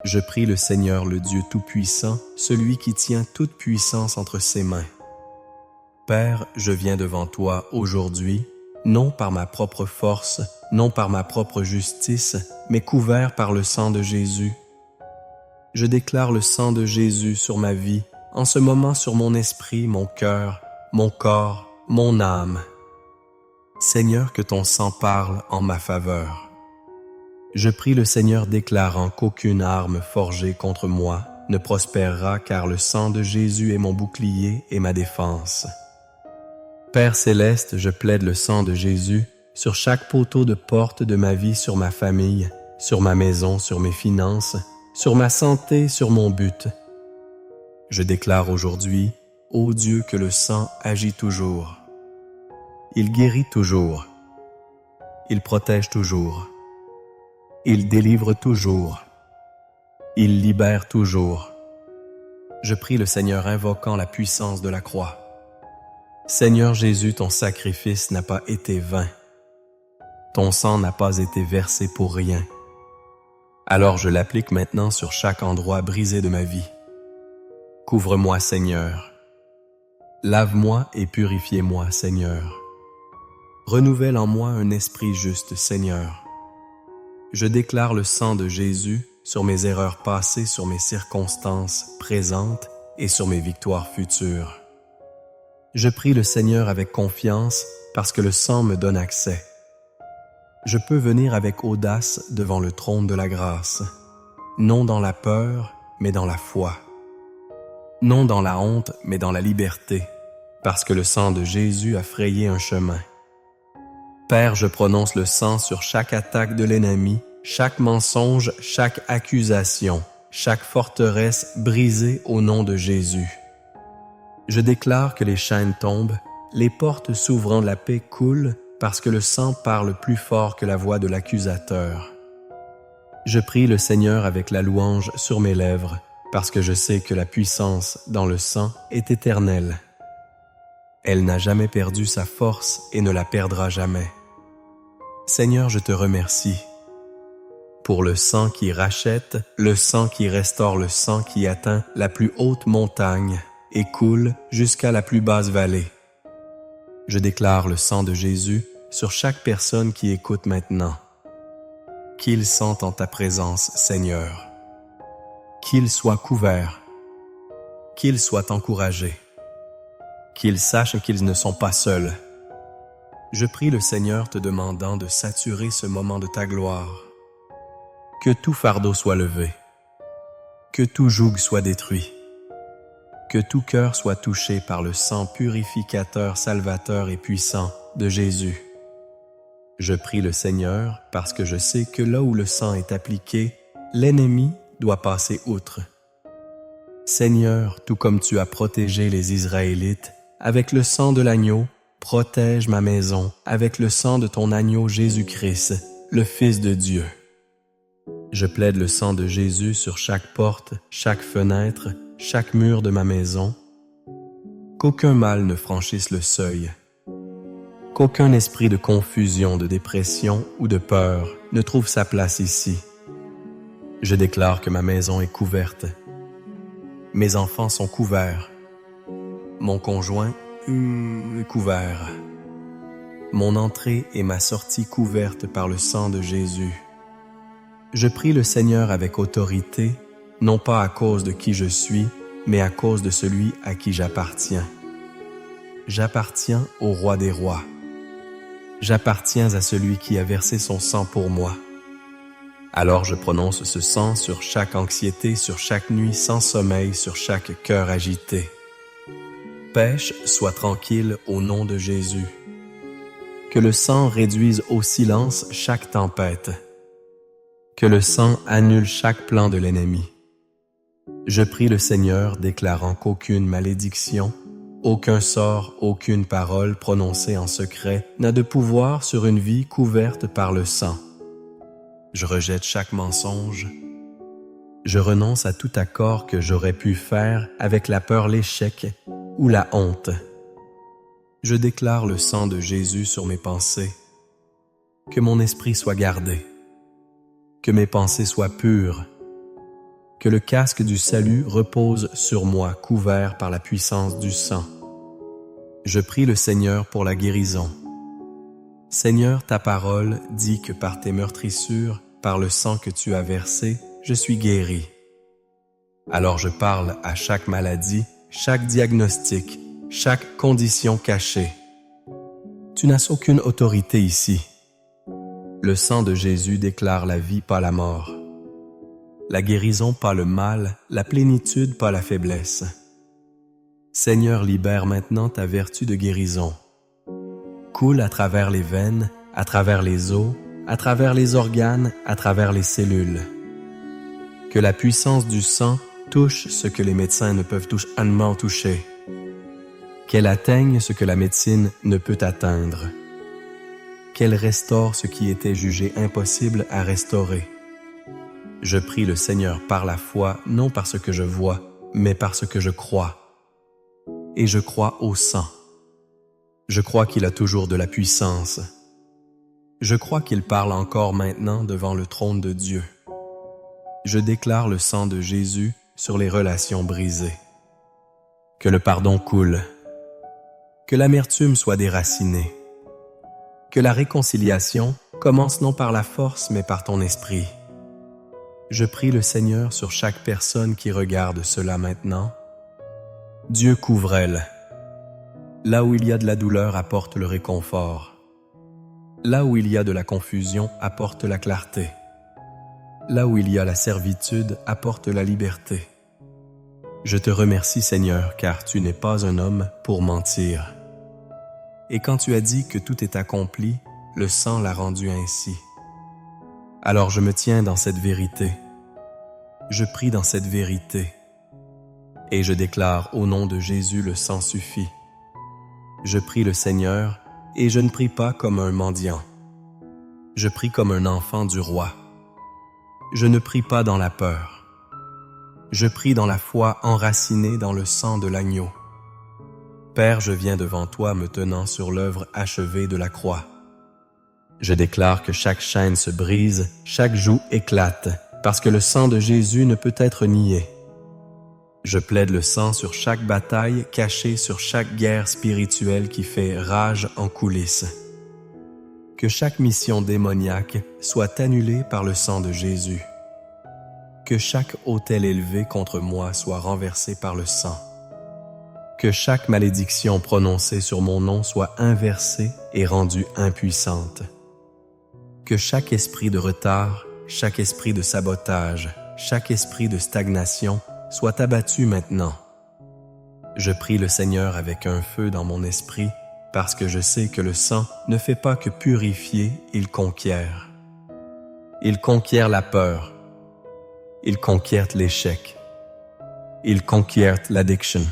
Je prie le Seigneur, le Dieu Tout-Puissant, celui qui tient toute puissance entre ses mains. Père, je viens devant toi aujourd'hui, non par ma propre force, non par ma propre justice, mais couvert par le sang de Jésus. Je déclare le sang de Jésus sur ma vie, en ce moment sur mon esprit, mon cœur, mon corps, mon âme. Seigneur, que ton sang parle en ma faveur. Je prie le Seigneur déclarant qu'aucune arme forgée contre moi ne prospérera, car le sang de Jésus est mon bouclier et ma défense. Père céleste, je plaide le sang de Jésus sur chaque poteau de porte de ma vie, sur ma famille, sur ma maison, sur mes finances, sur ma santé, sur mon but. Je déclare aujourd'hui, ô Dieu, que le sang agit toujours. Il guérit toujours. Il protège toujours. Il délivre toujours. Il libère toujours. Je prie le Seigneur invoquant la puissance de la croix. Seigneur Jésus, ton sacrifice n'a pas été vain. Ton sang n'a pas été versé pour rien. Alors je l'applique maintenant sur chaque endroit brisé de ma vie. Couvre-moi, Seigneur. Lave-moi et purifie-moi, Seigneur. Renouvelle en moi un esprit juste, Seigneur. Je déclare le sang de Jésus sur mes erreurs passées, sur mes circonstances présentes et sur mes victoires futures. Je prie le Seigneur avec confiance parce que le sang me donne accès. Je peux venir avec audace devant le trône de la grâce, non dans la peur, mais dans la foi. Non dans la honte, mais dans la liberté, parce que le sang de Jésus a frayé un chemin. Père, je prononce le sang sur chaque attaque de l'ennemi, chaque mensonge, chaque accusation, chaque forteresse brisée au nom de Jésus. Je déclare que les chaînes tombent, les portes s'ouvrant de la paix coulent, parce que le sang parle plus fort que la voix de l'accusateur. Je prie le Seigneur avec la louange sur mes lèvres, parce que je sais que la puissance dans le sang est éternelle. Elle n'a jamais perdu sa force et ne la perdra jamais. Seigneur, je te remercie pour le sang qui rachète, le sang qui restaure, le sang qui atteint la plus haute montagne et coule jusqu'à la plus basse vallée. Je déclare le sang de Jésus sur chaque personne qui écoute maintenant. Qu'ils sentent en ta présence, Seigneur. Qu'ils soient couverts. Qu'ils soient encouragés. Qu'ils sachent qu'ils ne sont pas seuls. Je prie le Seigneur te demandant de saturer ce moment de ta gloire. Que tout fardeau soit levé. Que tout joug soit détruit. Que tout cœur soit touché par le sang purificateur, salvateur et puissant de Jésus. Je prie le Seigneur parce que je sais que là où le sang est appliqué, l'ennemi doit passer outre. Seigneur, tout comme tu as protégé les Israélites, avec le sang de l'agneau, protège ma maison avec le sang de ton agneau Jésus-Christ, le Fils de Dieu. Je plaide le sang de Jésus sur chaque porte, chaque fenêtre, chaque mur de ma maison. Qu'aucun mal ne franchisse le seuil. Qu'aucun esprit de confusion, de dépression ou de peur ne trouve sa place ici. Je déclare que ma maison est couverte. Mes enfants sont couverts. Mon conjoint couvert. Mon entrée et ma sortie couvertes par le sang de Jésus. Je prie le Seigneur avec autorité, non pas à cause de qui je suis, mais à cause de celui à qui j'appartiens. J'appartiens au Roi des rois. J'appartiens à celui qui a versé son sang pour moi. Alors je prononce ce sang sur chaque anxiété, sur chaque nuit sans sommeil, sur chaque cœur agité. Pêche, sois tranquille au nom de Jésus. Que le sang réduise au silence chaque tempête. Que le sang annule chaque plan de l'ennemi. Je prie le Seigneur déclarant qu'aucune malédiction, aucun sort, aucune parole prononcée en secret n'a de pouvoir sur une vie couverte par le sang. Je rejette chaque mensonge. Je renonce à tout accord que j'aurais pu faire avec la peur, l'échec ou la honte. Je déclare le sang de Jésus sur mes pensées. Que mon esprit soit gardé. Que mes pensées soient pures. Que le casque du salut repose sur moi, couvert par la puissance du sang. Je prie le Seigneur pour la guérison. Seigneur, ta parole dit que par tes meurtrissures, par le sang que tu as versé, je suis guéri. Alors je parle à chaque maladie, chaque diagnostic, chaque condition cachée. Tu n'as aucune autorité ici. Le sang de Jésus déclare la vie, pas la mort. La guérison, pas le mal, la plénitude, pas la faiblesse. Seigneur, libère maintenant ta vertu de guérison. Coule à travers les veines, à travers les os, à travers les organes, à travers les cellules. Que la puissance du sang touche ce que les médecins ne peuvent touchement toucher. Qu'elle atteigne ce que la médecine ne peut atteindre. Qu'elle restaure ce qui était jugé impossible à restaurer. Je prie le Seigneur par la foi, non par ce que je vois, mais par ce que je crois. Et je crois au sang. Je crois qu'il a toujours de la puissance. Je crois qu'il parle encore maintenant devant le trône de Dieu. Je déclare le sang de Jésus sur les relations brisées. Que le pardon coule. Que l'amertume soit déracinée. Que la réconciliation commence non par la force, mais par ton esprit. Je prie le Seigneur sur chaque personne qui regarde cela maintenant. Dieu couvre elle. Là où il y a de la douleur, apporte le réconfort. Là où il y a de la confusion, apporte la clarté. Là où il y a la servitude, apporte la liberté. Je te remercie, Seigneur, car tu n'es pas un homme pour mentir. Et quand tu as dit que tout est accompli, le sang l'a rendu ainsi. Alors je me tiens dans cette vérité. Je prie dans cette vérité. Et je déclare au nom de Jésus, le sang suffit. Je prie le Seigneur, et je ne prie pas comme un mendiant. Je prie comme un enfant du roi. Je ne prie pas dans la peur. Je prie dans la foi enracinée dans le sang de l'agneau. Père, je viens devant toi me tenant sur l'œuvre achevée de la croix. Je déclare que chaque chaîne se brise, chaque joug éclate, parce que le sang de Jésus ne peut être nié. Je plaide le sang sur chaque bataille, caché sur chaque guerre spirituelle qui fait rage en coulisses. Que chaque mission démoniaque soit annulée par le sang de Jésus. Que chaque autel élevé contre moi soit renversé par le sang. Que chaque malédiction prononcée sur mon nom soit inversée et rendue impuissante. Que chaque esprit de retard, chaque esprit de sabotage, chaque esprit de stagnation soit abattu maintenant. Je prie le Seigneur avec un feu dans mon esprit, parce que je sais que le sang ne fait pas que purifier, il conquiert. Il conquiert la peur. Il conquiert l'échec. Il conquiert l'addiction.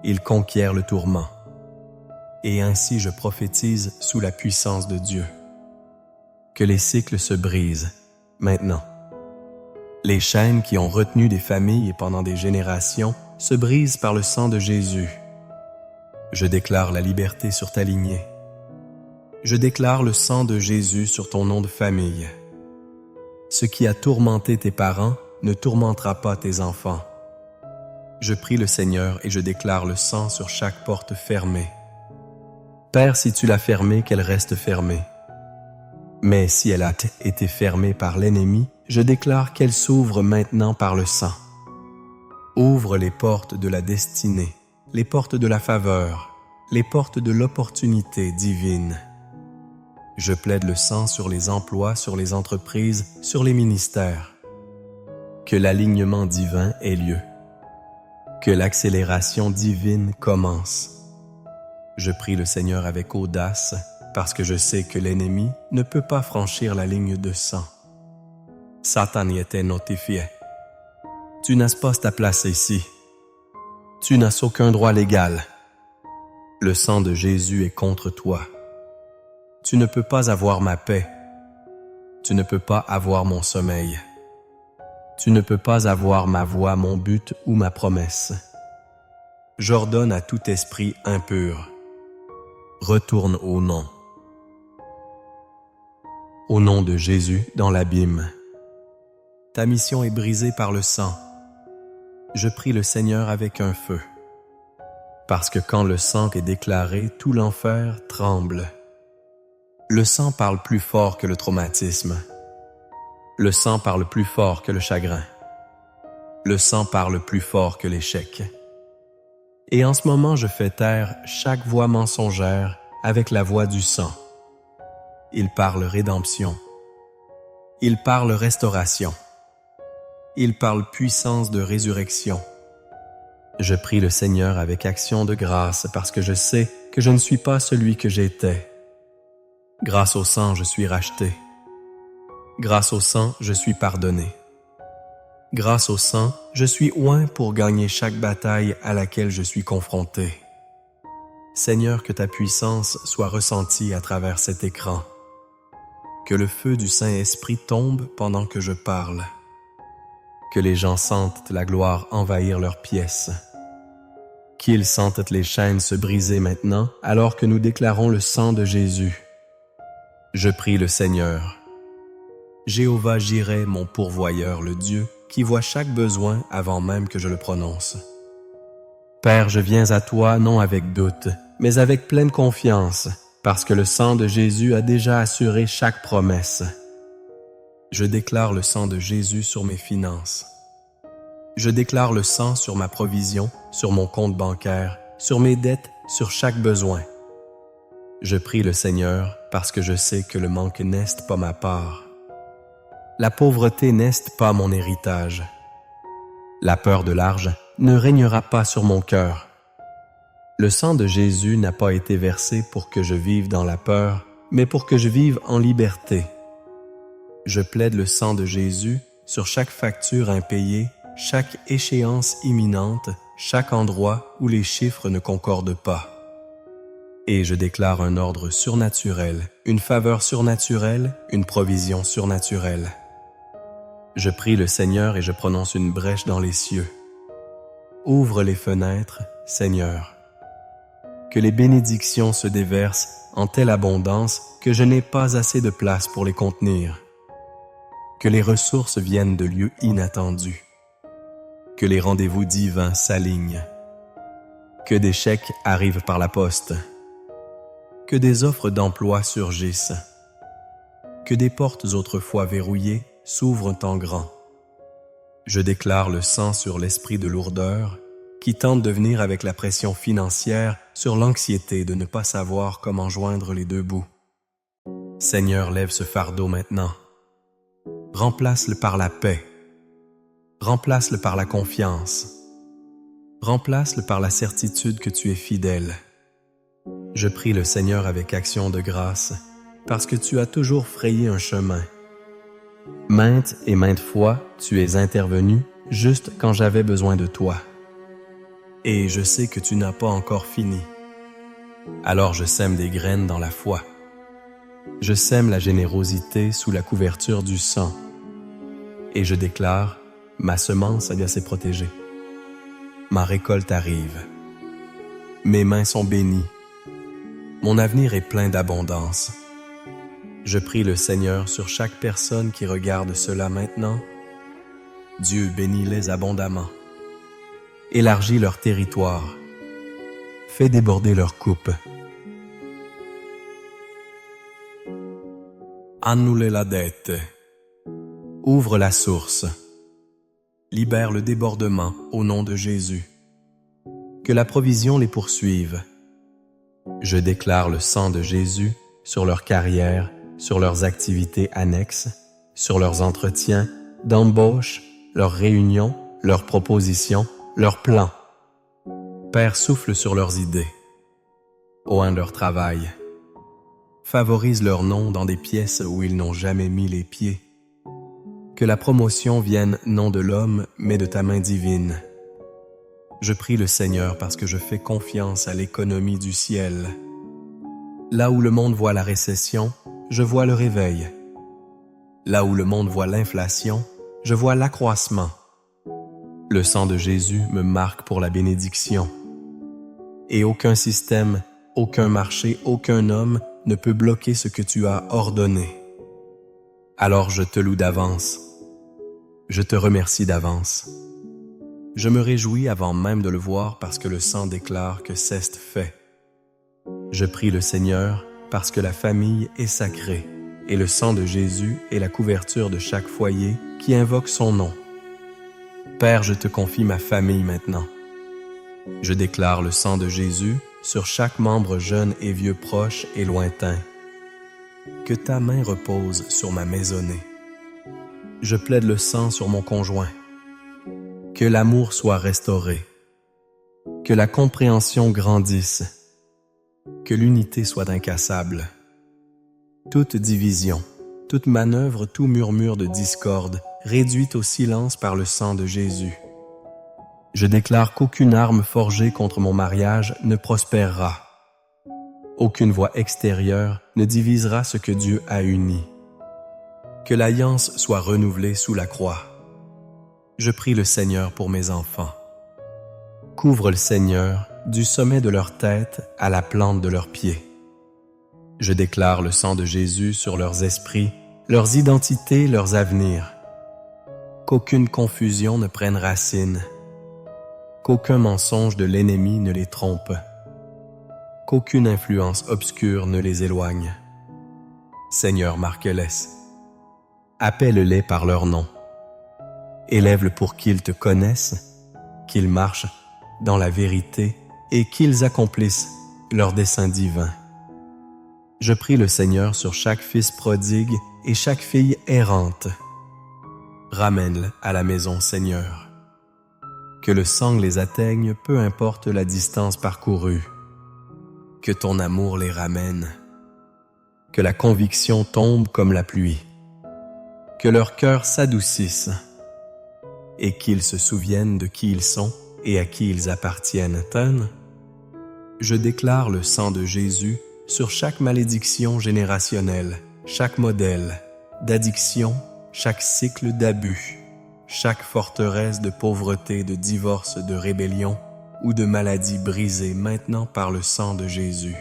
Il conquiert le tourment. Et ainsi je prophétise sous la puissance de Dieu. Que les cycles se brisent, maintenant. Les chaînes qui ont retenu des familles pendant des générations se brisent par le sang de Jésus. Je déclare la liberté sur ta lignée. Je déclare le sang de Jésus sur ton nom de famille. Ce qui a tourmenté tes parents ne tourmentera pas tes enfants. Je prie le Seigneur et je déclare le sang sur chaque porte fermée. Père, si tu l'as fermée, qu'elle reste fermée. Mais si elle a été fermée par l'ennemi, je déclare qu'elle s'ouvre maintenant par le sang. Ouvre les portes de la destinée, les portes de la faveur, les portes de l'opportunité divine. Je plaide le sang sur les emplois, sur les entreprises, sur les ministères. Que l'alignement divin ait lieu. Que l'accélération divine commence. Je prie le Seigneur avec audace, parce que je sais que l'ennemi ne peut pas franchir la ligne de sang. Satan y était notifié. Tu n'as pas ta place ici. Tu n'as aucun droit légal. Le sang de Jésus est contre toi. Tu ne peux pas avoir ma paix. Tu ne peux pas avoir mon sommeil. Tu ne peux pas avoir ma voix, mon but ou ma promesse. J'ordonne à tout esprit impur. Retourne au nom. Au nom de Jésus dans l'abîme. ta mission est brisée par le sang. Je prie le Seigneur avec un feu. Parce que quand le sang est déclaré, tout l'enfer tremble. Le sang parle plus fort que le traumatisme. Le sang parle plus fort que le chagrin. Le sang parle plus fort que l'échec. Et en ce moment, je fais taire chaque voix mensongère avec la voix du sang. Il parle rédemption. Il parle restauration. Il parle puissance de résurrection. Je prie le Seigneur avec action de grâce parce que je sais que je ne suis pas celui que j'étais. Grâce au sang, je suis racheté. Grâce au sang, je suis pardonné. Grâce au sang, je suis oint pour gagner chaque bataille à laquelle je suis confronté. Seigneur, que ta puissance soit ressentie à travers cet écran. Que le feu du Saint-Esprit tombe pendant que je parle. Que les gens sentent la gloire envahir leurs pièces. Qu'ils sentent les chaînes se briser maintenant alors que nous déclarons le sang de Jésus. Je prie le Seigneur. Jéhovah Jireh, mon pourvoyeur, le Dieu, qui voit chaque besoin avant même que je le prononce. Père, je viens à toi non avec doute, mais avec pleine confiance, parce que le sang de Jésus a déjà assuré chaque promesse. Je déclare le sang de Jésus sur mes finances. Je déclare le sang sur ma provision, sur mon compte bancaire, sur mes dettes, sur chaque besoin. Je prie le Seigneur parce que je sais que le manque n'est pas ma part. La pauvreté n'est pas mon héritage. La peur de l'argent ne régnera pas sur mon cœur. Le sang de Jésus n'a pas été versé pour que je vive dans la peur, mais pour que je vive en liberté. Je plaide le sang de Jésus sur chaque facture impayée, chaque échéance imminente, chaque endroit où les chiffres ne concordent pas. Et je déclare un ordre surnaturel, une faveur surnaturelle, une provision surnaturelle. Je prie le Seigneur et je prononce une brèche dans les cieux. Ouvre les fenêtres, Seigneur. Que les bénédictions se déversent en telle abondance que je n'ai pas assez de place pour les contenir. Que les ressources viennent de lieux inattendus. Que les rendez-vous divins s'alignent. Que des chèques arrivent par la poste. Que des offres d'emploi surgissent. Que des portes autrefois verrouillées s'ouvrent en grand. Je déclare le sang sur l'esprit de lourdeur qui tente de venir avec la pression financière sur l'anxiété de ne pas savoir comment joindre les deux bouts. Seigneur, lève ce fardeau maintenant. Remplace-le par la paix. Remplace-le par la confiance. Remplace-le par la certitude que tu es fidèle. Je prie le Seigneur avec action de grâce, parce que tu as toujours frayé un chemin. Maintes et maintes fois, tu es intervenu juste quand j'avais besoin de toi. Et je sais que tu n'as pas encore fini. Alors je sème des graines dans la foi. Je sème la générosité sous la couverture du sang. Et je déclare, ma semence a s'est protégée. Ma récolte arrive. Mes mains sont bénies. Mon avenir est plein d'abondance. Je prie le Seigneur sur chaque personne qui regarde cela maintenant. Dieu bénit-les abondamment. Élargis leur territoire. Fais déborder leur coupe. Annule la dette. Ouvre la source. Libère le débordement au nom de Jésus. Que la provision les poursuive. Je déclare le sang de Jésus sur leur carrière, sur leurs activités annexes, sur leurs entretiens, d'embauche, leurs réunions, leurs propositions, leurs plans. Père, souffle sur leurs idées. Oint leur travail. Favorise leur nom dans des pièces où ils n'ont jamais mis les pieds. Que la promotion vienne non de l'homme, mais de ta main divine. Je prie le Seigneur parce que je fais confiance à l'économie du ciel. Là où le monde voit la récession, je vois le réveil. Là où le monde voit l'inflation, je vois l'accroissement. Le sang de Jésus me marque pour la bénédiction. Et aucun système, aucun marché, aucun homme ne peut bloquer ce que tu as ordonné. Alors je te loue d'avance. Je te remercie d'avance. Je me réjouis avant même de le voir parce que le sang déclare que c'est fait. Je prie le Seigneur parce que la famille est sacrée et le sang de Jésus est la couverture de chaque foyer qui invoque son nom. Père, je te confie ma famille maintenant. Je déclare le sang de Jésus sur chaque membre jeune et vieux proche et lointain. Que ta main repose sur ma maisonnée. Je plaide le sang sur mon conjoint. Que l'amour soit restauré. Que la compréhension grandisse. Que l'unité soit incassable. Toute division, toute manœuvre, tout murmure de discorde, réduite au silence par le sang de Jésus. Je déclare qu'aucune arme forgée contre mon mariage ne prospérera. Aucune voix extérieure ne divisera ce que Dieu a uni. Que l'alliance soit renouvelée sous la croix. Je prie le Seigneur pour mes enfants. Couvre le Seigneur du sommet de leur tête à la plante de leurs pieds. Je déclare le sang de Jésus sur leurs esprits, leurs identités, leurs avenirs. Qu'aucune confusion ne prenne racine. Qu'aucun mensonge de l'ennemi ne les trompe. Qu'aucune influence obscure ne les éloigne. Seigneur, marque-les. Appelle-les par leur nom. Élève-les pour qu'ils te connaissent, qu'ils marchent dans la vérité et qu'ils accomplissent leur dessein divin. Je prie le Seigneur sur chaque fils prodigue et chaque fille errante. Ramène-les à la maison, Seigneur. Que le sang les atteigne, peu importe la distance parcourue. Que ton amour les ramène. Que la conviction tombe comme la pluie. Que leur cœur s'adoucisse. Et qu'ils se souviennent de qui ils sont et à qui ils appartiennent. Je déclare le sang de Jésus sur chaque malédiction générationnelle, chaque modèle d'addiction, chaque cycle d'abus, chaque forteresse de pauvreté, de divorce, de rébellion ou de maladie brisée maintenant par le sang de Jésus.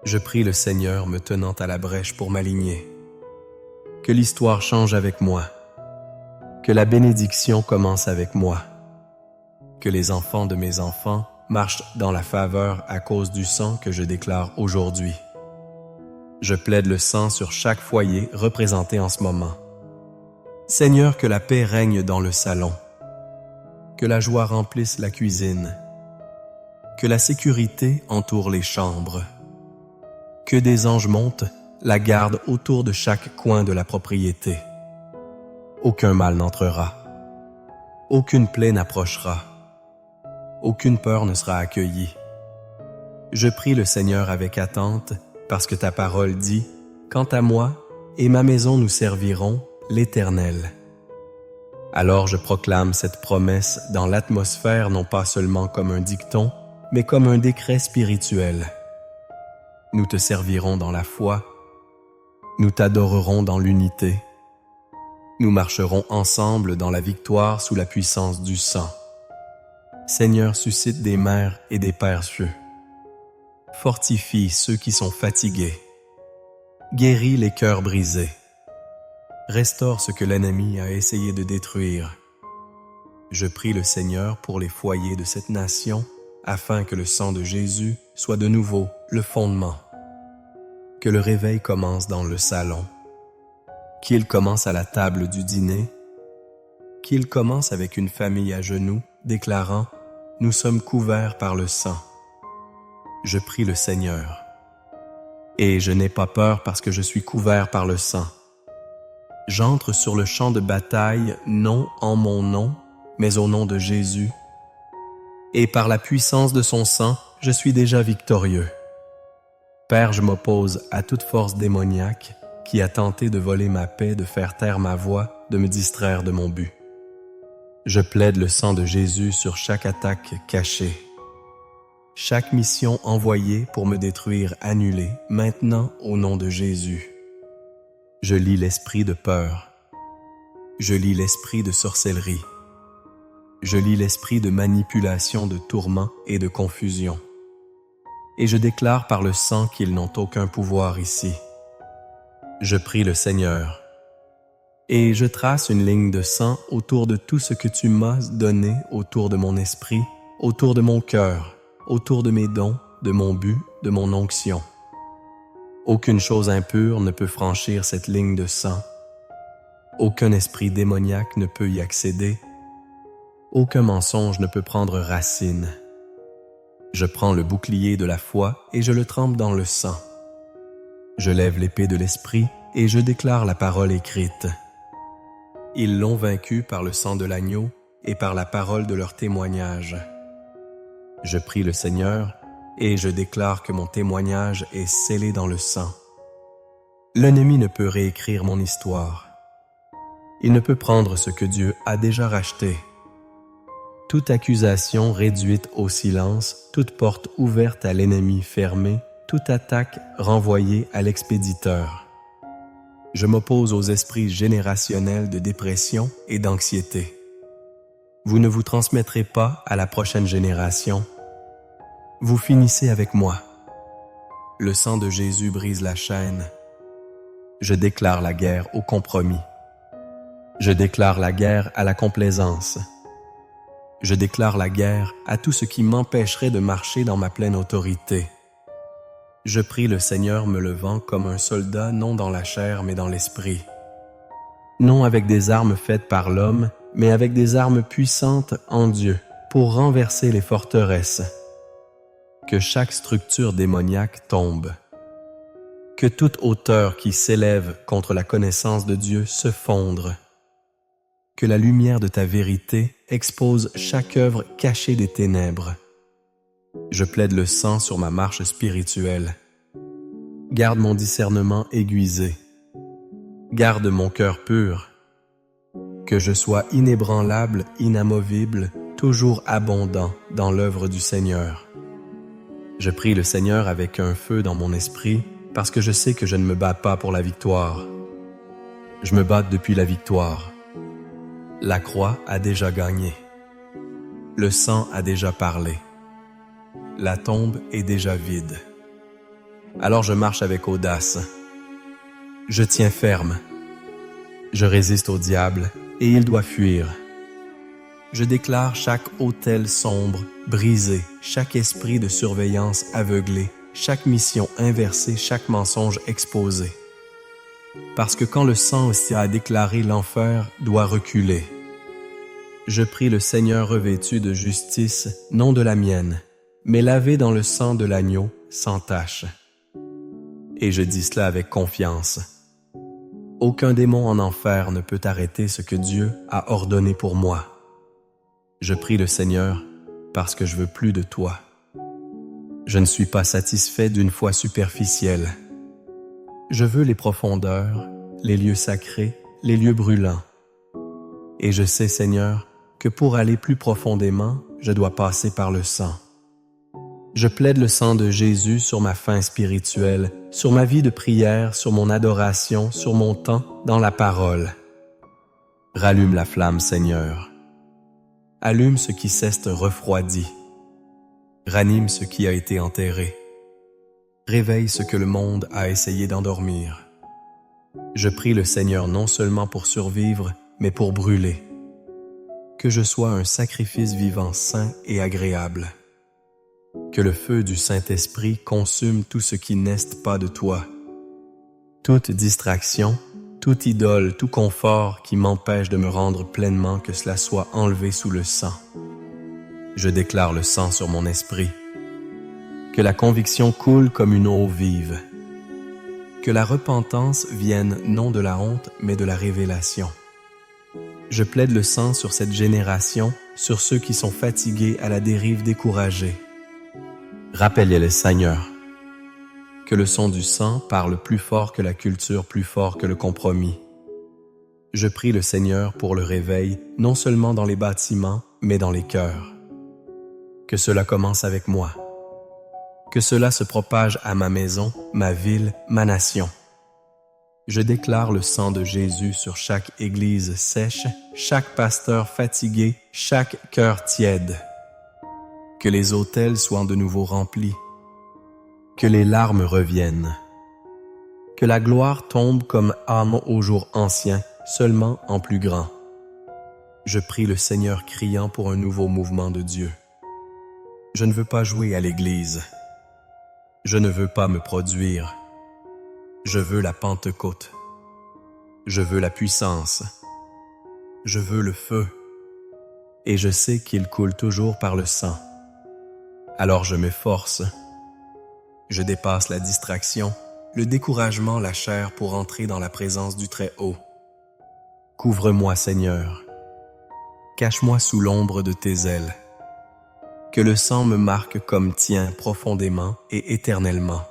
Je prie le Seigneur me tenant à la brèche pour m'aligner. Que l'histoire change avec moi. Que la bénédiction commence avec moi. Que les enfants de mes enfants marchent dans la faveur à cause du sang que je déclare aujourd'hui. Je plaide le sang sur chaque foyer représenté en ce moment. Seigneur, que la paix règne dans le salon. Que la joie remplisse la cuisine. Que la sécurité entoure les chambres. Que des anges montent la garde autour de chaque coin de la propriété. Aucun mal n'entrera. Aucune plaie n'approchera. Aucune peur ne sera accueillie. Je prie le Seigneur avec attente, parce que ta parole dit, « Quant à moi et ma maison nous servirons l'Éternel. » Alors je proclame cette promesse dans l'atmosphère non pas seulement comme un dicton, mais comme un décret spirituel. Nous te servirons dans la foi, nous t'adorerons dans l'unité, nous marcherons ensemble dans la victoire sous la puissance du sang. Seigneur, suscite des mères et des pères pieux. Fortifie ceux qui sont fatigués. Guéris les cœurs brisés. Restaure ce que l'ennemi a essayé de détruire. Je prie le Seigneur pour les foyers de cette nation, afin que le sang de Jésus soit de nouveau le fondement. Que le réveil commence dans le salon. Qu'il commence à la table du dîner. Qu'il commence avec une famille à genoux, déclarant « Nous sommes couverts par le sang ». Je prie le Seigneur. Et je n'ai pas peur parce que je suis couvert par le sang. J'entre sur le champ de bataille, non en mon nom, mais au nom de Jésus. Et par la puissance de son sang, je suis déjà victorieux. Père, je m'oppose à toute force démoniaque qui a tenté de voler ma paix, de faire taire ma voix, de me distraire de mon but. Je plaide le sang de Jésus sur chaque attaque cachée. Chaque mission envoyée pour me détruire annulée, maintenant au nom de Jésus. Je lis l'esprit de peur. Je lis l'esprit de sorcellerie. Je lis l'esprit de manipulation, de tourment et de confusion. Et je déclare par le sang qu'ils n'ont aucun pouvoir ici. Je prie le Seigneur. Et je trace une ligne de sang autour de tout ce que tu m'as donné, autour de mon esprit, autour de mon cœur, autour de mes dons, de mon but, de mon onction. Aucune chose impure ne peut franchir cette ligne de sang. Aucun esprit démoniaque ne peut y accéder. Aucun mensonge ne peut prendre racine. Je prends le bouclier de la foi et je le trempe dans le sang. Je lève l'épée de l'esprit et je déclare la parole écrite. Ils l'ont vaincu par le sang de l'agneau et par la parole de leur témoignage. Je prie le Seigneur et je déclare que mon témoignage est scellé dans le sang. L'ennemi ne peut réécrire mon histoire. Il ne peut prendre ce que Dieu a déjà racheté. Toute accusation réduite au silence, toute porte ouverte à l'ennemi fermée, toute attaque renvoyée à l'expéditeur. Je m'oppose aux esprits générationnels de dépression et d'anxiété. Vous ne vous transmettrez pas à la prochaine génération. Vous finissez avec moi. Le sang de Jésus brise la chaîne. Je déclare la guerre au compromis. Je déclare la guerre à la complaisance. Je déclare la guerre à tout ce qui m'empêcherait de marcher dans ma pleine autorité. Je prie le Seigneur me levant comme un soldat non dans la chair mais dans l'esprit. Non avec des armes faites par l'homme, mais avec des armes puissantes en Dieu pour renverser les forteresses. Que chaque structure démoniaque tombe. Que toute hauteur qui s'élève contre la connaissance de Dieu se fondre. Que la lumière de ta vérité expose chaque œuvre cachée des ténèbres. Je plaide le sang sur ma marche spirituelle. Garde mon discernement aiguisé. Garde mon cœur pur. Que je sois inébranlable, inamovible, toujours abondant dans l'œuvre du Seigneur. Je prie le Seigneur avec un feu dans mon esprit parce que je sais que je ne me bats pas pour la victoire. Je me bats depuis la victoire. La croix a déjà gagné. Le sang a déjà parlé. La tombe est déjà vide. Alors je marche avec audace. Je tiens ferme. Je résiste au diable et il doit fuir. Je déclare chaque autel sombre, brisé, chaque esprit de surveillance aveuglé, chaque mission inversée, chaque mensonge exposé. Parce que quand le sang aussi a déclaré l'enfer doit reculer. Je prie le Seigneur revêtu de justice, non de la mienne, mais lavé dans le sang de l'agneau, sans tache. Et je dis cela avec confiance. Aucun démon en enfer ne peut arrêter ce que Dieu a ordonné pour moi. Je prie le Seigneur parce que je veux plus de toi. Je ne suis pas satisfait d'une foi superficielle. Je veux les profondeurs, les lieux sacrés, les lieux brûlants. Et je sais, Seigneur, que pour aller plus profondément, je dois passer par le sang. Je plaide le sang de Jésus sur ma faim spirituelle, sur ma vie de prière, sur mon adoration, sur mon temps dans la parole. Rallume la flamme, Seigneur. Allume ce qui s'est refroidi. Ranime ce qui a été enterré. Réveille ce que le monde a essayé d'endormir. Je prie le Seigneur non seulement pour survivre, mais pour brûler. Que je sois un sacrifice vivant saint et agréable. Que le feu du Saint-Esprit consume tout ce qui n'est pas de toi. Toute distraction, toute idole, tout confort qui m'empêche de me rendre pleinement, que cela soit enlevé sous le sang. Je déclare le sang sur mon esprit. Que la conviction coule comme une eau vive. Que la repentance vienne non de la honte, mais de la révélation. Je plaide le sang sur cette génération, sur ceux qui sont fatigués à la dérive découragés. Rappelez-les, Seigneur, que le son du sang parle plus fort que la culture, plus fort que le compromis. Je prie le Seigneur pour le réveil, non seulement dans les bâtiments, mais dans les cœurs. Que cela commence avec moi. Que cela se propage à ma maison, ma ville, ma nation. Je déclare le sang de Jésus sur chaque église sèche, chaque pasteur fatigué, chaque cœur tiède. Que les autels soient de nouveau remplis. Que les larmes reviennent. Que la gloire tombe comme âme aux jours anciens seulement en plus grand. Je prie le Seigneur criant pour un nouveau mouvement de Dieu. Je ne veux pas jouer à l'Église. Je ne veux pas me produire. Je veux la Pentecôte. Je veux la puissance. Je veux le feu. Et je sais qu'il coule toujours par le sang. Alors je m'efforce. Je dépasse la distraction, le découragement, la chair pour entrer dans la présence du Très-Haut. Couvre-moi, Seigneur. Cache-moi sous l'ombre de tes ailes. Que le sang me marque comme tien profondément et éternellement.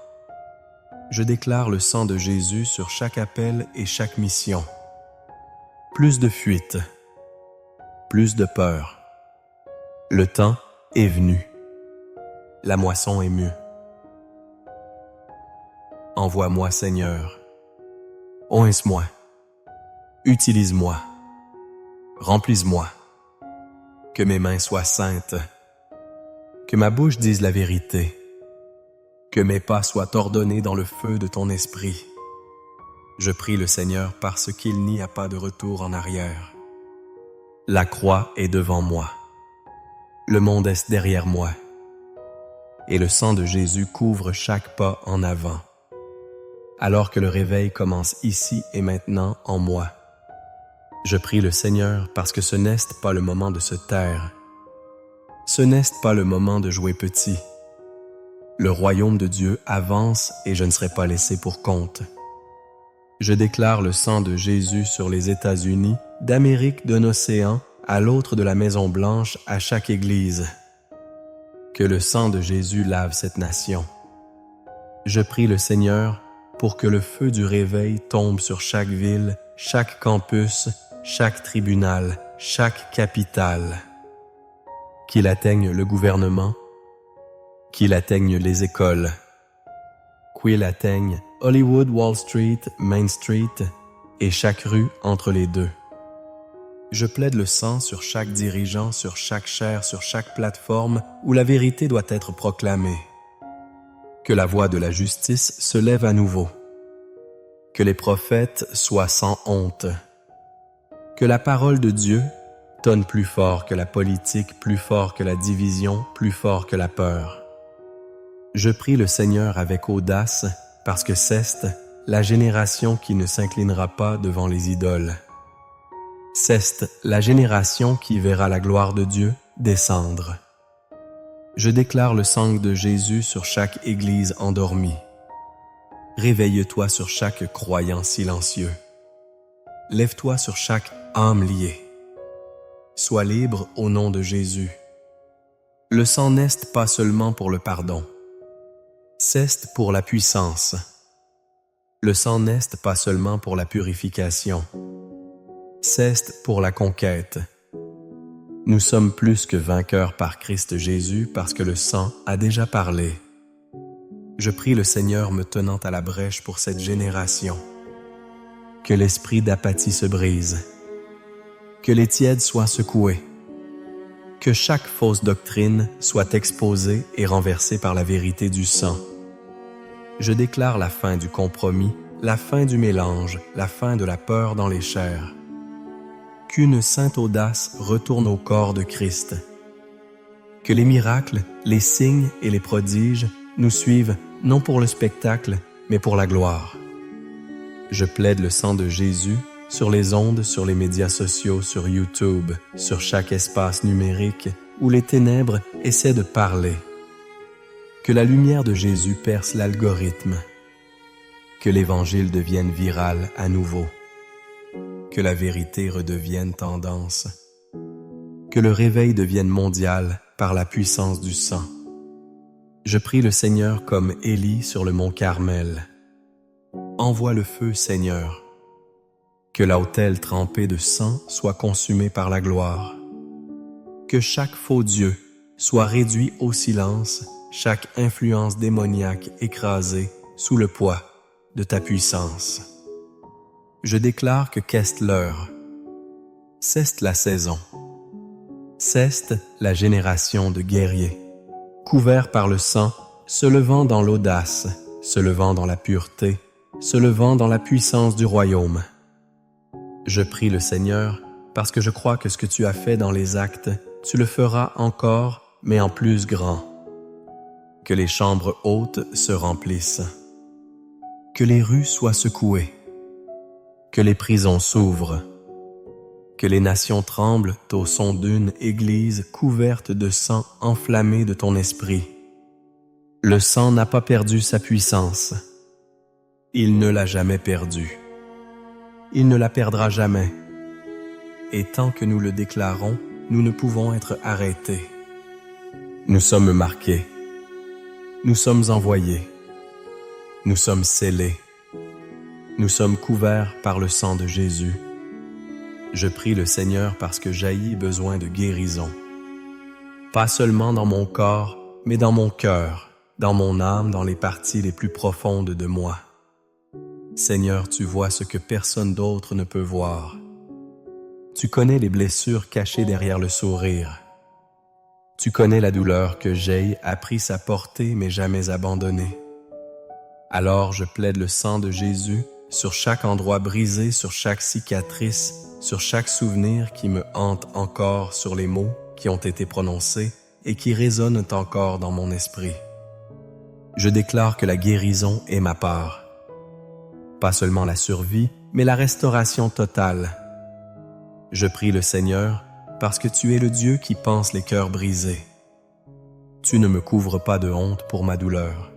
Je déclare le sang de Jésus sur chaque appel et chaque mission. Plus de fuite, plus de peur. Le temps est venu. La moisson est mûre. Envoie-moi, Seigneur. Once-moi. Utilise-moi. Remplis-moi. Que mes mains soient saintes. Que ma bouche dise la vérité. Que mes pas soient ordonnés dans le feu de ton esprit. Je prie le Seigneur parce qu'il n'y a pas de retour en arrière. La croix est devant moi. Le monde est derrière moi. Et le sang de Jésus couvre chaque pas en avant. Alors que le réveil commence ici et maintenant en moi. Je prie le Seigneur parce que ce n'est pas le moment de se taire. Ce n'est pas le moment de jouer petit. Le royaume de Dieu avance et je ne serai pas laissé pour compte. Je déclare le sang de Jésus sur les États-Unis, d'Amérique d'un océan à l'autre de la Maison Blanche, à chaque église. Que le sang de Jésus lave cette nation. Je prie le Seigneur pour que le feu du réveil tombe sur chaque ville, chaque campus, chaque tribunal, chaque capitale. Qu'il atteigne le gouvernement, qu'il atteigne les écoles, qu'il atteigne Hollywood, Wall Street, Main Street et chaque rue entre les deux. Je plaide le sang sur chaque dirigeant, sur chaque chaire, sur chaque plateforme où la vérité doit être proclamée. Que la voix de la justice se lève à nouveau. Que les prophètes soient sans honte. Que la parole de Dieu tonne plus fort que la politique, plus fort que la division, plus fort que la peur. Je prie le Seigneur avec audace parce que c'est la génération qui ne s'inclinera pas devant les idoles. C'est la génération qui verra la gloire de Dieu descendre. Je déclare le sang de Jésus sur chaque église endormie. Réveille-toi sur chaque croyant silencieux. Lève-toi sur chaque âme liée. Sois libre au nom de Jésus. Le sang n'est pas seulement pour le pardon. C'est pour la puissance. Le sang n'est pas seulement pour la purification. C'est pour la conquête. Nous sommes plus que vainqueurs par Christ Jésus parce que le sang a déjà parlé. Je prie le Seigneur me tenant à la brèche pour cette génération. Que l'esprit d'apathie se brise. Que les tièdes soient secoués. Que chaque fausse doctrine soit exposée et renversée par la vérité du sang. Je déclare la fin du compromis, la fin du mélange, la fin de la peur dans les chairs. Qu'une sainte audace retourne au corps de Christ. Que les miracles, les signes et les prodiges nous suivent non pour le spectacle, mais pour la gloire. Je plaide le sang de Jésus sur les ondes, sur les médias sociaux, sur YouTube, sur chaque espace numérique où les ténèbres essaient de parler. Que la lumière de Jésus perce l'algorithme. Que l'Évangile devienne viral à nouveau. Que la vérité redevienne tendance. Que le réveil devienne mondial par la puissance du sang. Je prie le Seigneur comme Élie sur le mont Carmel. Envoie le feu, Seigneur. Que l'autel trempé de sang soit consumé par la gloire. Que chaque faux Dieu soit réduit au silence, chaque influence démoniaque écrasée sous le poids de ta puissance. Je déclare que qu'est l'heure. C'est la saison. C'est la génération de guerriers, couverts par le sang, se levant dans l'audace, se levant dans la pureté, se levant dans la puissance du royaume. Je prie le Seigneur parce que je crois que ce que tu as fait dans les actes, tu le feras encore, mais en plus grand. Que les chambres hautes se remplissent. Que les rues soient secouées. Que les prisons s'ouvrent. Que les nations tremblent au son d'une église couverte de sang enflammé de ton esprit. Le sang n'a pas perdu sa puissance. Il ne l'a jamais perdue. Il ne la perdra jamais. Et tant que nous le déclarons, nous ne pouvons être arrêtés. Nous sommes marqués. Nous sommes envoyés. Nous sommes scellés. Nous sommes couverts par le sang de Jésus. Je prie le Seigneur parce que j'ai besoin de guérison. Pas seulement dans mon corps, mais dans mon cœur, dans mon âme, dans les parties les plus profondes de moi. Seigneur, tu vois ce que personne d'autre ne peut voir. Tu connais les blessures cachées derrière le sourire. Tu connais la douleur que j'ai appris à porter mais jamais abandonnée. Alors je plaide le sang de Jésus sur chaque endroit brisé, sur chaque cicatrice, sur chaque souvenir qui me hante encore, sur les mots qui ont été prononcés et qui résonnent encore dans mon esprit. Je déclare que la guérison est ma part. Pas seulement la survie, mais la restauration totale. Je prie le Seigneur parce que tu es le Dieu qui panse les cœurs brisés. Tu ne me couvres pas de honte pour ma douleur.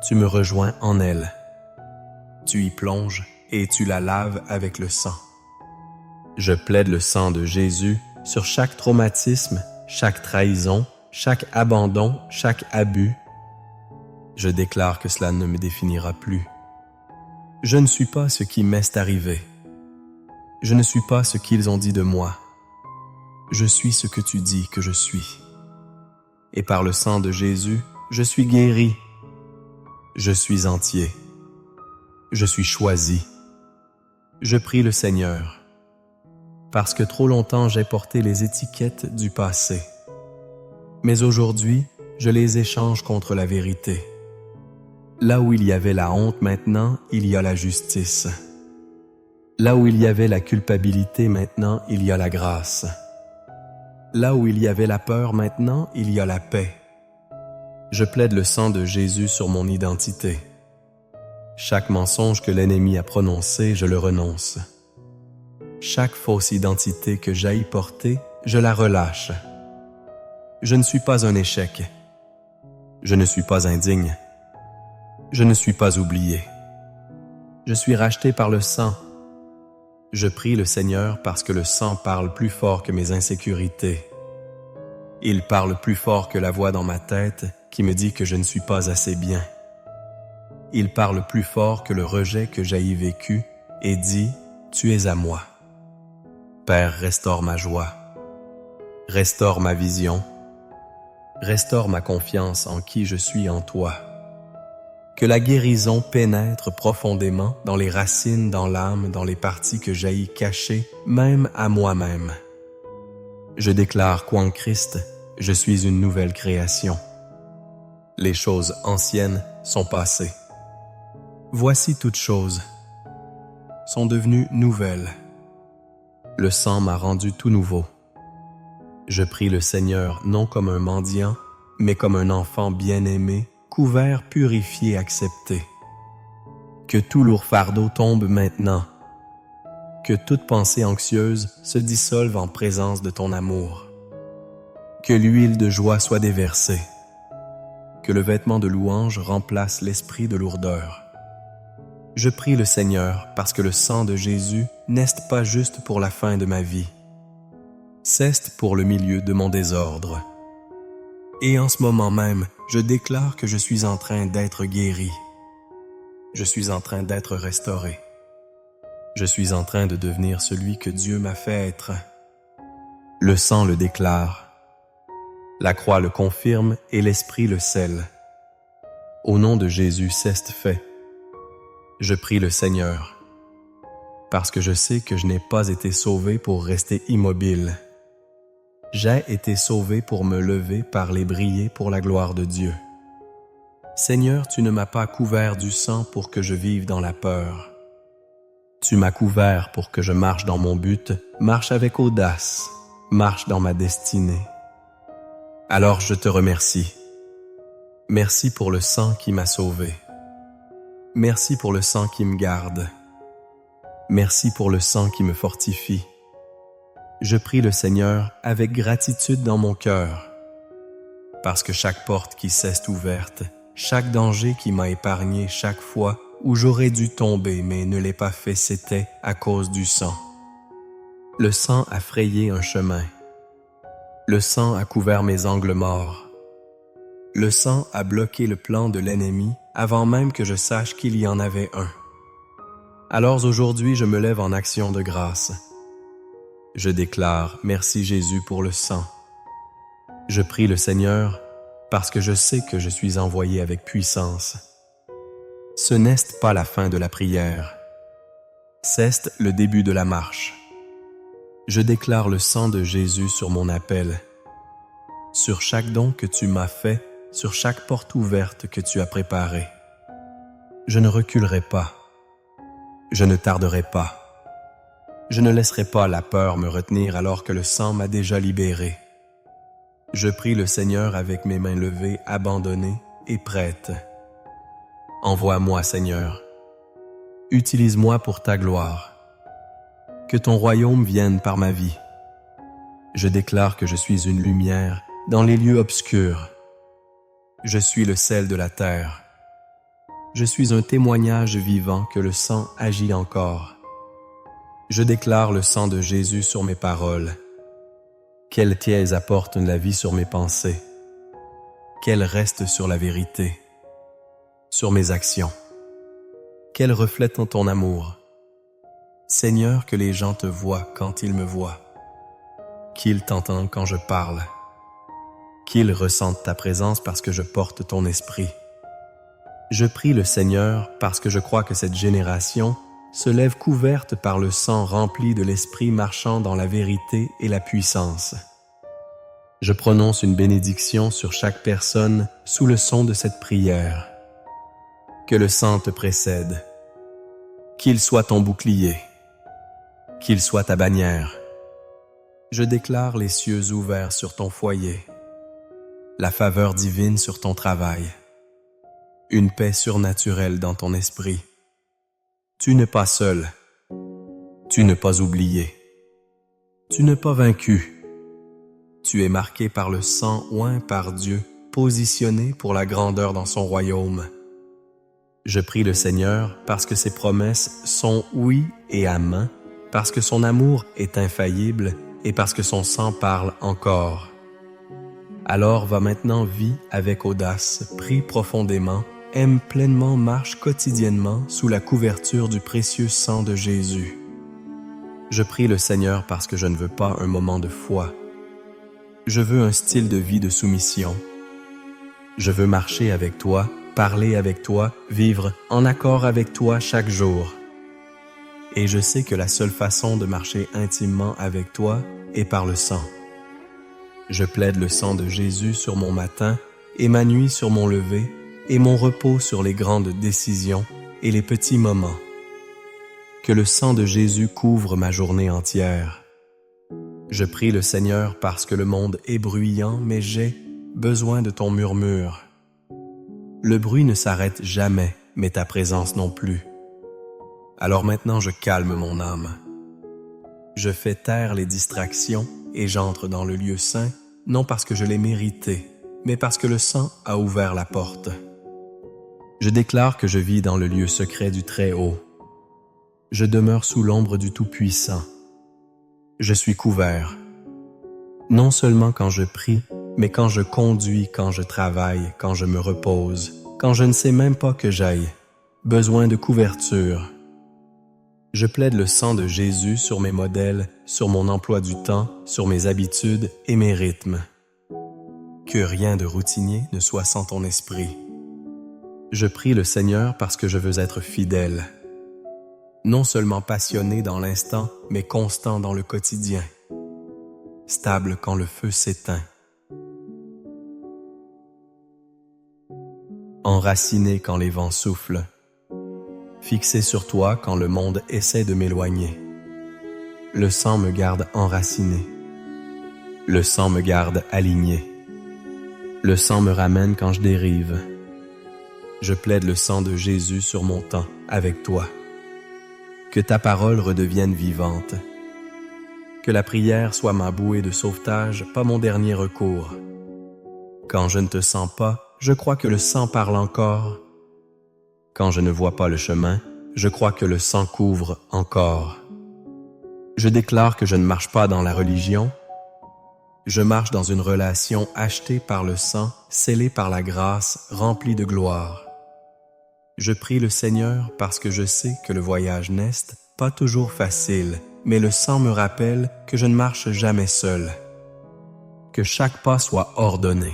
Tu me rejoins en elle. Tu y plonges et tu la laves avec le sang. Je plaide le sang de Jésus sur chaque traumatisme, chaque trahison, chaque abandon, chaque abus. Je déclare que cela ne me définira plus. Je ne suis pas ce qui m'est arrivé. Je ne suis pas ce qu'ils ont dit de moi. Je suis ce que tu dis que je suis. Et par le sang de Jésus, je suis guéri. Je suis entier. Je suis choisi. Je prie le Seigneur, parce que trop longtemps j'ai porté les étiquettes du passé. Mais aujourd'hui, je les échange contre la vérité. Là où il y avait la honte, maintenant, il y a la justice. Là où il y avait la culpabilité, maintenant, il y a la grâce. Là où il y avait la peur, maintenant, il y a la paix. Je plaide le sang de Jésus sur mon identité. Chaque mensonge que l'ennemi a prononcé, je le renonce. Chaque fausse identité que j'ai portée, je la relâche. Je ne suis pas un échec. Je ne suis pas indigne. Je ne suis pas oublié. Je suis racheté par le sang. Je prie le Seigneur parce que le sang parle plus fort que mes insécurités. Il parle plus fort que la voix dans ma tête qui me dit que je ne suis pas assez bien. Il parle plus fort que le rejet que j'ai vécu et dit « Tu es à moi ». Père, restaure ma joie. Restaure ma vision. Restaure ma confiance en qui je suis en toi. Que la guérison pénètre profondément dans les racines, dans l'âme, dans les parties que j'ai cachées, même à moi-même. Je déclare qu'en Christ, je suis une nouvelle création. Les choses anciennes sont passées. Voici toutes choses sont devenues nouvelles. Le sang m'a rendu tout nouveau. Je prie le Seigneur non comme un mendiant, mais comme un enfant bien-aimé, couvert, purifié, accepté. Que tout lourd fardeau tombe maintenant. Que toute pensée anxieuse se dissolve en présence de ton amour. Que l'huile de joie soit déversée. Que le vêtement de louange remplace l'esprit de lourdeur. Je prie le Seigneur parce que le sang de Jésus n'est pas juste pour la fin de ma vie. C'est pour le milieu de mon désordre. Et en ce moment même, je déclare que je suis en train d'être guéri. Je suis en train d'être restauré. Je suis en train de devenir celui que Dieu m'a fait être. Le sang le déclare. La croix le confirme et l'Esprit le scelle. Au nom de Jésus, c'est fait. Je prie le Seigneur, parce que je sais que je n'ai pas été sauvé pour rester immobile. J'ai été sauvé pour me lever, parler, briller pour la gloire de Dieu. Seigneur, tu ne m'as pas couvert du sang pour que je vive dans la peur. Tu m'as couvert pour que je marche dans mon but, marche avec audace, marche dans ma destinée. Alors je te remercie. Merci pour le sang qui m'a sauvé. Merci pour le sang qui me garde. Merci pour le sang qui me fortifie. Je prie le Seigneur avec gratitude dans mon cœur, parce que chaque porte qui s'est ouverte, chaque danger qui m'a épargné chaque fois où j'aurais dû tomber mais ne l'ai pas fait, c'était à cause du sang. Le sang a frayé un chemin. Le sang a couvert mes angles morts. Le sang a bloqué le plan de l'ennemi avant même que je sache qu'il y en avait un. Alors aujourd'hui, je me lève en action de grâce. Je déclare merci Jésus pour le sang. Je prie le Seigneur parce que je sais que je suis envoyé avec puissance. Ce n'est pas la fin de la prière. C'est le début de la marche. Je déclare le sang de Jésus sur mon appel, sur chaque don que tu m'as fait, sur chaque porte ouverte que tu as préparée. Je ne reculerai pas. Je ne tarderai pas. Je ne laisserai pas la peur me retenir alors que le sang m'a déjà libéré. Je prie le Seigneur avec mes mains levées, abandonnées et prêtes. Envoie-moi, Seigneur. Utilise-moi pour ta gloire. Que ton royaume vienne par ma vie. Je déclare que je suis une lumière dans les lieux obscurs. Je suis le sel de la terre. Je suis un témoignage vivant que le sang agit encore. Je déclare le sang de Jésus sur mes paroles. Qu'elles tièse apporte la vie sur mes pensées. Qu'elles restent sur la vérité, sur mes actions. Qu'elles reflètent ton amour. Seigneur, que les gens te voient quand ils me voient. Qu'ils t'entendent quand je parle. Qu'ils ressentent ta présence parce que je porte ton esprit. Je prie le Seigneur parce que je crois que cette génération se lève couverte par le sang rempli de l'esprit marchant dans la vérité et la puissance. Je prononce une bénédiction sur chaque personne sous le son de cette prière. Que le sang te précède. Qu'il soit ton bouclier. Qu'il soit ta bannière. Je déclare les cieux ouverts sur ton foyer, la faveur divine sur ton travail, une paix surnaturelle dans ton esprit. Tu n'es pas seul, tu n'es pas oublié, tu n'es pas vaincu. Tu es marqué par le sang oint par Dieu, positionné pour la grandeur dans son royaume. Je prie le Seigneur parce que ses promesses sont oui et amen, parce que son amour est infaillible et parce que son sang parle encore. Alors va maintenant, vis avec audace, prie profondément, aime pleinement, marche quotidiennement sous la couverture du précieux sang de Jésus. Je prie le Seigneur parce que je ne veux pas un moment de foi. Je veux un style de vie de soumission. Je veux marcher avec toi, parler avec toi, vivre en accord avec toi chaque jour. Et je sais que la seule façon de marcher intimement avec toi est par le sang. Je plaide le sang de Jésus sur mon matin et ma nuit sur mon lever et mon repos sur les grandes décisions et les petits moments. Que le sang de Jésus couvre ma journée entière. Je prie le Seigneur parce que le monde est bruyant, mais j'ai besoin de ton murmure. Le bruit ne s'arrête jamais, mais ta présence non plus. Alors maintenant je calme mon âme. Je fais taire les distractions et j'entre dans le lieu saint, non parce que je l'ai mérité, mais parce que le sang a ouvert la porte. Je déclare que je vis dans le lieu secret du Très-Haut. Je demeure sous l'ombre du Tout-Puissant. Je suis couvert, non seulement quand je prie, mais quand je conduis, quand je travaille, quand je me repose, quand je ne sais même pas que j'aille. Besoin de couverture. Je plaide le sang de Jésus sur mes modèles, sur mon emploi du temps, sur mes habitudes et mes rythmes. Que rien de routinier ne soit sans ton esprit. Je prie le Seigneur parce que je veux être fidèle. Non seulement passionné dans l'instant, mais constant dans le quotidien. Stable quand le feu s'éteint. Enraciné quand les vents soufflent. fixé sur toi quand le monde essaie de m'éloigner. Le sang me garde enraciné. Le sang me garde aligné. Le sang me ramène quand je dérive. Je plaide le sang de Jésus sur mon temps avec toi. Que ta parole redevienne vivante. Que la prière soit ma bouée de sauvetage, pas mon dernier recours. Quand je ne te sens pas, je crois que le sang parle encore. Quand je ne vois pas le chemin, je crois que le sang couvre encore. Je déclare que je ne marche pas dans la religion. Je marche dans une relation achetée par le sang, scellée par la grâce, remplie de gloire. Je prie le Seigneur parce que je sais que le voyage n'est pas toujours facile, mais le sang me rappelle que je ne marche jamais seul. Que chaque pas soit ordonné.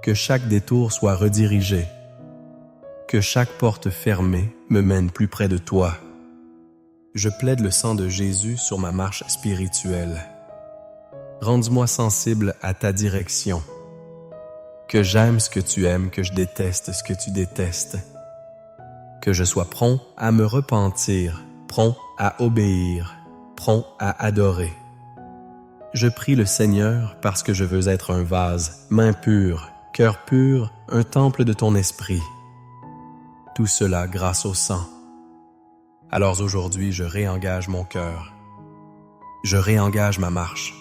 Que chaque détour soit redirigé. Que chaque porte fermée me mène plus près de toi. Je plaide le sang de Jésus sur ma marche spirituelle. Rends-moi sensible à ta direction. Que j'aime ce que tu aimes, que je déteste ce que tu détestes. Que je sois prompt à me repentir, prompt à obéir, prompt à adorer. Je prie le Seigneur parce que je veux être un vase, main pure, cœur pur, un temple de ton esprit. Tout cela grâce au sang. Alors aujourd'hui, je réengage mon cœur. Je réengage ma marche.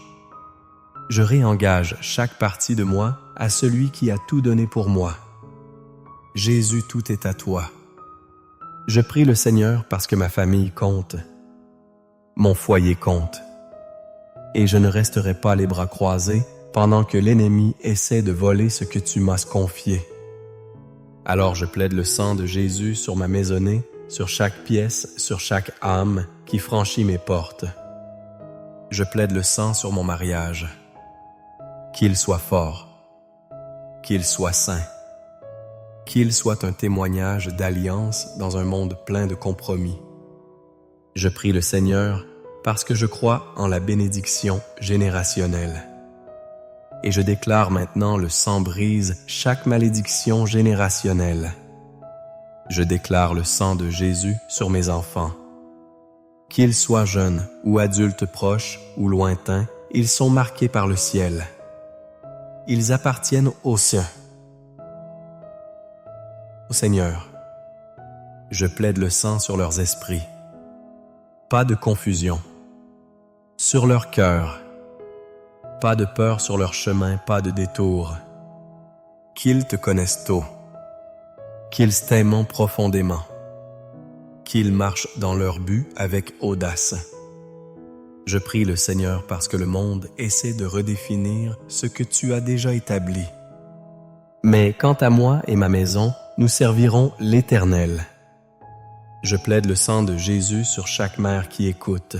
Je réengage chaque partie de moi à celui qui a tout donné pour moi. Jésus, tout est à toi. Je prie le Seigneur parce que ma famille compte. Mon foyer compte. Et je ne resterai pas les bras croisés pendant que l'ennemi essaie de voler ce que tu m'as confié. Alors je plaide le sang de Jésus sur ma maisonnée, sur chaque pièce, sur chaque âme qui franchit mes portes. Je plaide le sang sur mon mariage. Qu'il soit fort, qu'il soit saint, qu'il soit un témoignage d'alliance dans un monde plein de compromis. Je prie le Seigneur parce que je crois en la bénédiction générationnelle. Et je déclare maintenant le sang brise chaque malédiction générationnelle. Je déclare le sang de Jésus sur mes enfants. Qu'ils soient jeunes ou adultes proches ou lointains, ils sont marqués par le ciel. Ils appartiennent aux siens. Ô Seigneur, je plaide le sang sur leurs esprits. Pas de confusion. Sur leur cœur. Pas de peur sur leur chemin, pas de détour. Qu'ils te connaissent tôt. Qu'ils t'aiment profondément. Qu'ils marchent dans leur but avec audace. Je prie le Seigneur parce que le monde essaie de redéfinir ce que tu as déjà établi. Mais quant à moi et ma maison, nous servirons l'Éternel. Je plaide le sang de Jésus sur chaque mère qui écoute.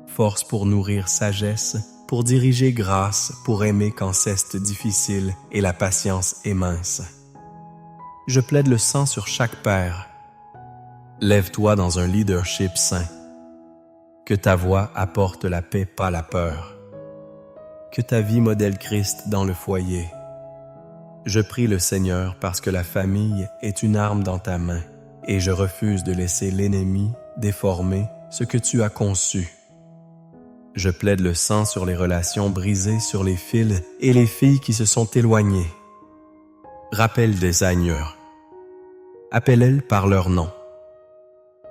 Force pour nourrir sagesse, pour diriger grâce, pour aimer quand c'est difficile et la patience est mince. Je plaide le sang sur chaque père. Lève-toi dans un leadership saint. Que ta voix apporte la paix, pas la peur. Que ta vie modèle Christ dans le foyer. Je prie le Seigneur parce que la famille est une arme dans ta main et je refuse de laisser l'ennemi déformer ce que tu as conçu. Je plaide le sang sur les relations brisées sur les fils et les filles qui se sont éloignées. Rappelle des agneurs. Appelle-elles par leur nom.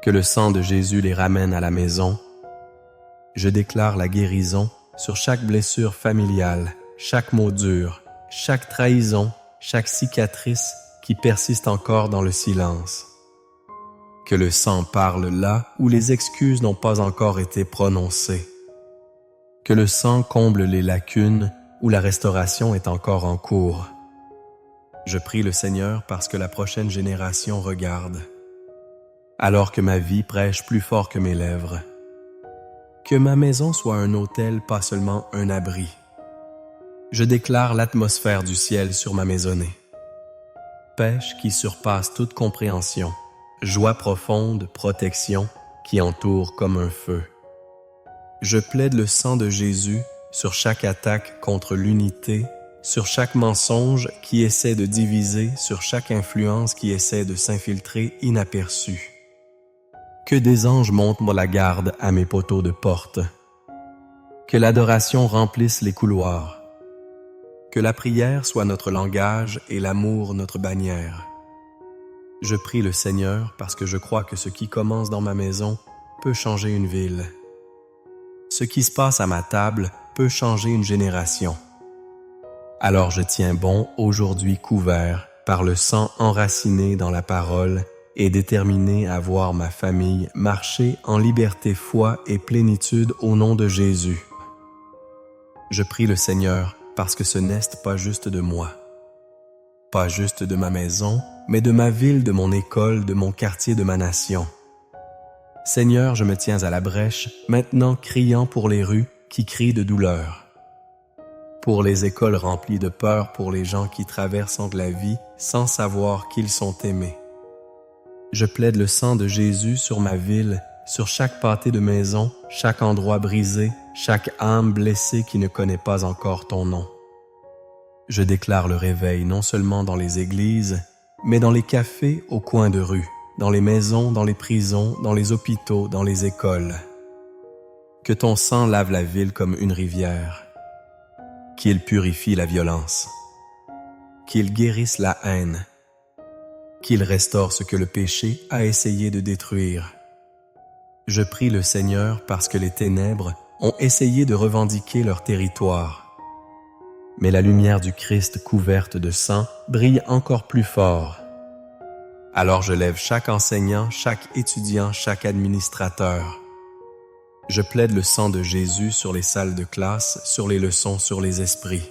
Que le sang de Jésus les ramène à la maison. Je déclare la guérison sur chaque blessure familiale, chaque mot dur, chaque trahison, chaque cicatrice qui persiste encore dans le silence. Que le sang parle là où les excuses n'ont pas encore été prononcées. Que le sang comble les lacunes où la restauration est encore en cours. Je prie le Seigneur parce que la prochaine génération regarde. Alors que ma vie prêche plus fort que mes lèvres. Que ma maison soit un autel, pas seulement un abri. Je déclare l'atmosphère du ciel sur ma maisonnée. Paix qui surpasse toute compréhension, joie profonde, protection qui entoure comme un feu. Je plaide le sang de Jésus sur chaque attaque contre l'unité, sur chaque mensonge qui essaie de diviser, sur chaque influence qui essaie de s'infiltrer inaperçue. Que des anges montent la garde à mes poteaux de porte. Que l'adoration remplisse les couloirs. Que la prière soit notre langage et l'amour notre bannière. Je prie le Seigneur parce que je crois que ce qui commence dans ma maison peut changer une ville. Ce qui se passe à ma table peut changer une génération. Alors je tiens bon aujourd'hui couvert par le sang enraciné dans la parole et déterminé à voir ma famille marcher en liberté, foi et plénitude au nom de Jésus. Je prie le Seigneur parce que ce n'est pas juste de moi, pas juste de ma maison, mais de ma ville, de mon école, de mon quartier, de ma nation. Seigneur, je me tiens à la brèche, maintenant criant pour les rues qui crient de douleur, pour les écoles remplies de peur, pour les gens qui traversent la vie sans savoir qu'ils sont aimés. Je plaide le sang de Jésus sur ma ville, sur chaque pâté de maison, chaque endroit brisé, chaque âme blessée qui ne connaît pas encore ton nom. Je déclare le réveil non seulement dans les églises, mais dans les cafés au coin de rue, dans les maisons, dans les prisons, dans les hôpitaux, dans les écoles. Que ton sang lave la ville comme une rivière, qu'il purifie la violence, qu'il guérisse la haine, qu'il restaure ce que le péché a essayé de détruire. Je prie le Seigneur parce que les ténèbres ont essayé de revendiquer leur territoire. Mais la lumière du Christ couverte de sang brille encore plus fort. Alors je lève chaque enseignant, chaque étudiant, chaque administrateur. Je plaide le sang de Jésus sur les salles de classe, sur les leçons, sur les esprits.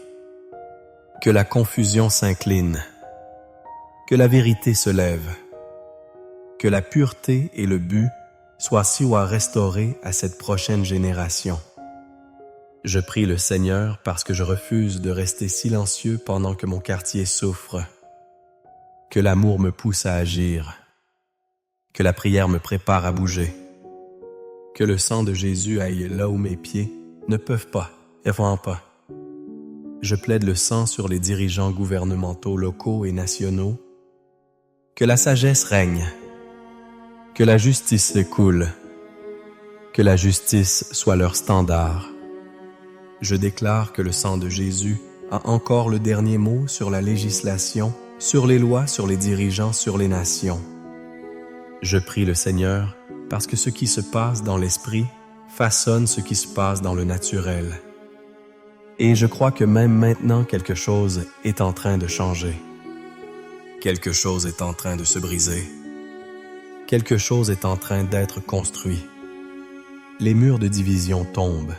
Que la confusion s'incline. Que la vérité se lève, que la pureté et le but soient restaurés à cette prochaine génération. Je prie le Seigneur parce que je refuse de rester silencieux pendant que mon quartier souffre. Que l'amour me pousse à agir, que la prière me prépare à bouger, que le sang de Jésus aille là où mes pieds ne peuvent pas et vont pas. Je plaide le sang sur les dirigeants gouvernementaux locaux et nationaux. Que la sagesse règne, que la justice coule, que la justice soit leur standard. Je déclare que le sang de Jésus a encore le dernier mot sur la législation, sur les lois, sur les dirigeants, sur les nations. Je prie le Seigneur parce que ce qui se passe dans l'esprit façonne ce qui se passe dans le naturel. Et je crois que même maintenant quelque chose est en train de changer. Quelque chose est en train de se briser. Quelque chose est en train d'être construit. Les murs de division tombent.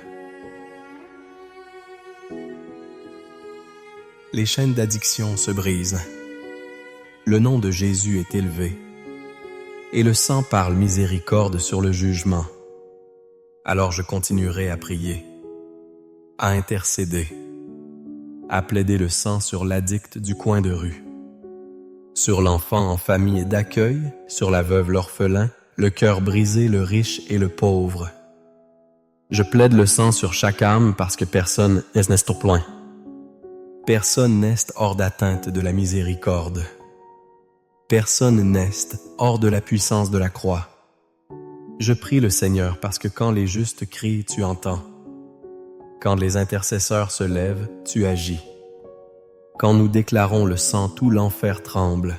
Les chaînes d'addiction se brisent. Le nom de Jésus est élevé. Et le sang parle miséricorde sur le jugement. Alors je continuerai à prier, à intercéder, à plaider le sang sur l'addict du coin de rue, sur l'enfant en famille d'accueil, sur la veuve, l'orphelin, le cœur brisé, le riche et le pauvre. Je plaide le sang sur chaque âme parce que personne n'est au point. Personne n'est hors d'atteinte de la miséricorde. Personne n'est hors de la puissance de la croix. Je prie le Seigneur parce que quand les justes crient, tu entends. Quand les intercesseurs se lèvent, tu agis. Quand nous déclarons le sang, tout l'enfer tremble.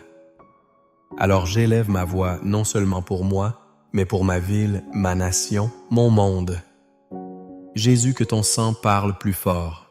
Alors j'élève ma voix non seulement pour moi, mais pour ma ville, ma nation, mon monde. Jésus, que ton sang parle plus fort.